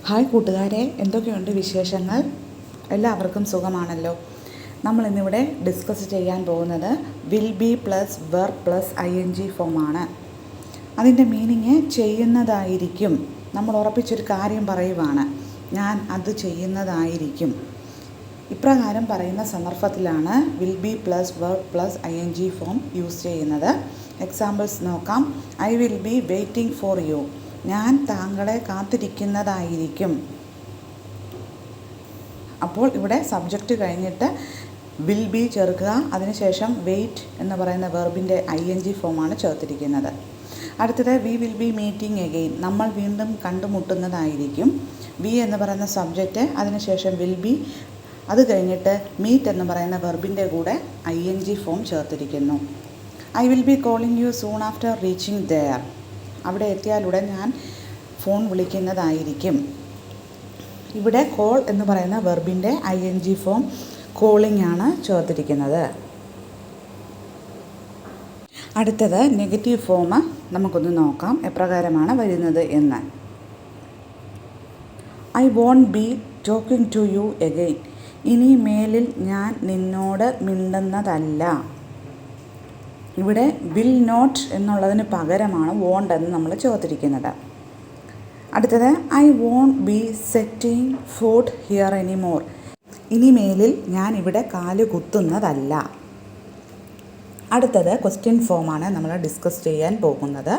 Hi കൂട്ടുകാരെ, എന്തൊക്കെയുണ്ട് വിശേഷങ്ങൾ? എല്ലാവർക്കും സുഖമാണല്ലോ. നമ്മളിന്നിവിടെ ഡിസ്കസ് ചെയ്യാൻ പോകുന്നത് will be plus verb plus ING ഫോമാണ്. അതിൻ്റെ മീനിങ് ചെയ്യുന്നതായിരിക്കും. നമ്മൾ ഉറപ്പിച്ചൊരു കാര്യം പറയുവാണ്, ഞാൻ അത് ചെയ്യുന്നതായിരിക്കും. ഇപ്രകാരം പറയുന്ന സന്ദർഭത്തിലാണ് will be plus verb plus ING form use ചെയ്യുന്നത്. എക്സാമ്പിൾസ് നോക്കാം. I will B waiting for you. ഞാൻ താങ്കളെ കാത്തിരിക്കുന്നതായിരിക്കും. അപ്പോൾ ഇവിടെ സബ്ജക്റ്റ് കഴിഞ്ഞിട്ട് വിൽ ബി ചേർക്കുക. അതിനുശേഷം വെയിറ്റ് എന്ന് പറയുന്ന വെർബിൻ്റെ ING ഫോമാണ് ചേർത്തിരിക്കുന്നത്. അടുത്തത് we will be meeting again. നമ്മൾ വീണ്ടും കണ്ടുമുട്ടുന്നതായിരിക്കും. വി എന്ന് പറയുന്ന സബ്ജക്റ്റ്, അതിനുശേഷം വിൽ ബി, അത് കഴിഞ്ഞിട്ട് മീറ്റ് എന്ന് പറയുന്ന വെർബിൻ്റെ കൂടെ ING ഫോം ചേർത്തിരിക്കുന്നു. I will be calling you soon after reaching there. അവിടെ എത്തിയാലുടൻ ഞാൻ ഫോൺ വിളിക്കുന്നതായിരിക്കും. ഇവിടെ കോൾ എന്ന് പറയുന്ന വെർബിൻ്റെ ING ഫോം കോളിംഗ് ആണ് ചേർത്തിരിക്കുന്നത്. അടുത്തത് നെഗറ്റീവ് ഫോം നമുക്കൊന്ന് നോക്കാം എപ്രകാരമാണ് വരുന്നത് എന്ന്. I won't be talking to you again. ഇനി മേലിൽ ഞാൻ നിന്നോട് മിണ്ടുന്നതല്ല. ഇവിടെ വിൽ നോട്ട് എന്നുള്ളതിന് പകരമാണ് വോണ്ട് എന്ന് നമ്മൾ ചേർത്തിരിക്കുന്നത്. അടുത്തത് I won't be setting foot here anymore. ഇനിമേലിൽ ഞാൻ ഇവിടെ കാല് കുത്തുന്നതല്ല. അടുത്തത് ക്വസ്റ്റ്യൻ ഫോമാണ് നമ്മൾ ഡിസ്കസ് ചെയ്യാൻ പോകുന്നത്.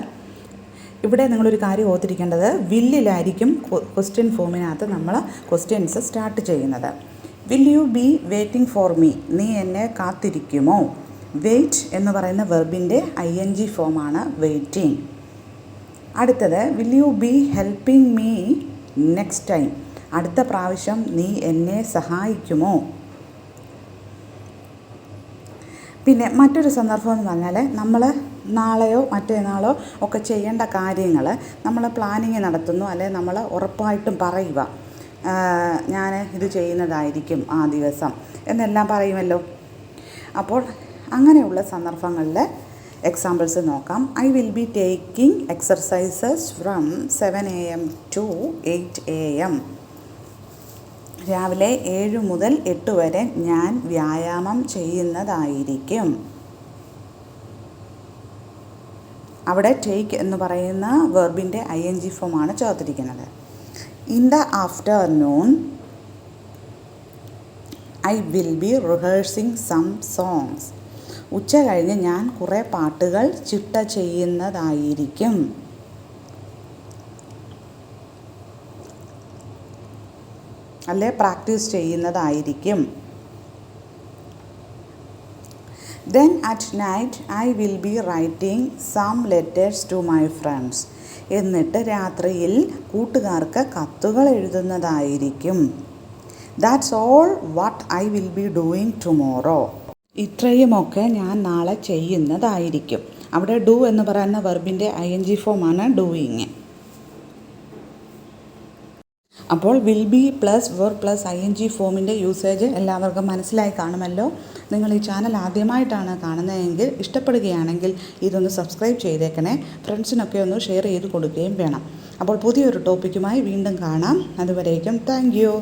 ഇവിടെ നിങ്ങളൊരു കാര്യം ഓർത്തിരിക്കേണ്ടത്, വില്ലിലായിരിക്കും ക്വസ്റ്റ്യൻ ഫോമിനകത്ത് നമ്മൾ ക്വസ്റ്റ്യൻസ് സ്റ്റാർട്ട് ചെയ്യുന്നത്. Will you B waiting for me. നീ എന്നെ കാത്തിരിക്കുമോ? വെയിറ്റ് എന്ന് പറയുന്ന വെർബിൻ്റെ ING ഫോമാണ് വെയിറ്റിംഗ്. അടുത്തത് will you B helping me next time. അടുത്ത പ്രാവശ്യം നീ എന്നെ സഹായിക്കുമോ? പിന്നെ മറ്റൊരു സന്ദർഭം എന്ന് പറഞ്ഞാൽ, നമ്മൾ നാളെയോ മറ്റന്നാളോ ഒക്കെ ചെയ്യേണ്ട കാര്യങ്ങൾ നമ്മൾ പ്ലാനിങ് നടത്തുന്നു, അല്ലെങ്കിൽ നമ്മൾ ഉറപ്പായിട്ടും പറയുക, ഞാൻ ഇത് ചെയ്യുന്നതായിരിക്കും ആ ദിവസം എന്നെല്ലാം പറയുമല്ലോ. അപ്പോൾ അങ്ങനെയുള്ള സന്ദർഭങ്ങളിൽ എക്സാമ്പിൾസ് നോക്കാം. I will B taking exercises from 7 AM to 8 AM. രാവിലെ 7 മുതൽ 8 വരെ ഞാൻ വ്യായാമം ചെയ്യുന്നതായിരിക്കും. അവിടെ ടേക്ക് എന്ന് പറയുന്ന വെർബിൻ്റെ ING ഫോമാണ് ചേർത്തിരിക്കുന്നത്. In the afternoon I will be rehearsing some songs. ഉച്ച കഴിഞ്ഞ് ഞാൻ കുറേ പാട്ടുകൾ ചിട്ട ചെയ്യുന്നതായിരിക്കും. അല്ലെ പ്രാക്ടീസ് ചെയ്യുന്നതായിരിക്കും. Then at night I will be writing some letters to my friends. എന്നിട്ട് രാത്രിയിൽ കൂട്ടുകാർക്ക് കത്തുകൾ എഴുതുന്നതായിരിക്കും. That's all what I will be doing tomorrow. ഇത്രയുമൊക്കെ ഞാൻ നാളെ ചെയ്യുന്നതായിരിക്കും. അവിടെ ഡു എന്ന് പറയുന്ന വെർബിൻ്റെ ING ഫോമാണ് ഡൂയിങ്. അപ്പോൾ will be plus verb plus ING ഫോമിൻ്റെ യൂസേജ് എല്ലാവർക്കും മനസ്സിലായി കാണുമല്ലോ. നിങ്ങൾ ഈ ചാനൽ ആദ്യമായിട്ടാണ് കാണുന്നതെങ്കിൽ, ഇഷ്ടപ്പെടുകയാണെങ്കിൽ ഇതൊന്ന് സബ്സ്ക്രൈബ് ചെയ്തേക്കണേ. ഫ്രണ്ട്സിനൊക്കെ ഒന്ന് ഷെയർ ചെയ്ത് കൊടുക്കുകയും വേണം. അപ്പോൾ പുതിയൊരു ടോപ്പിക്കുമായി വീണ്ടും കാണാം. അതുവരേക്കും താങ്ക് യു.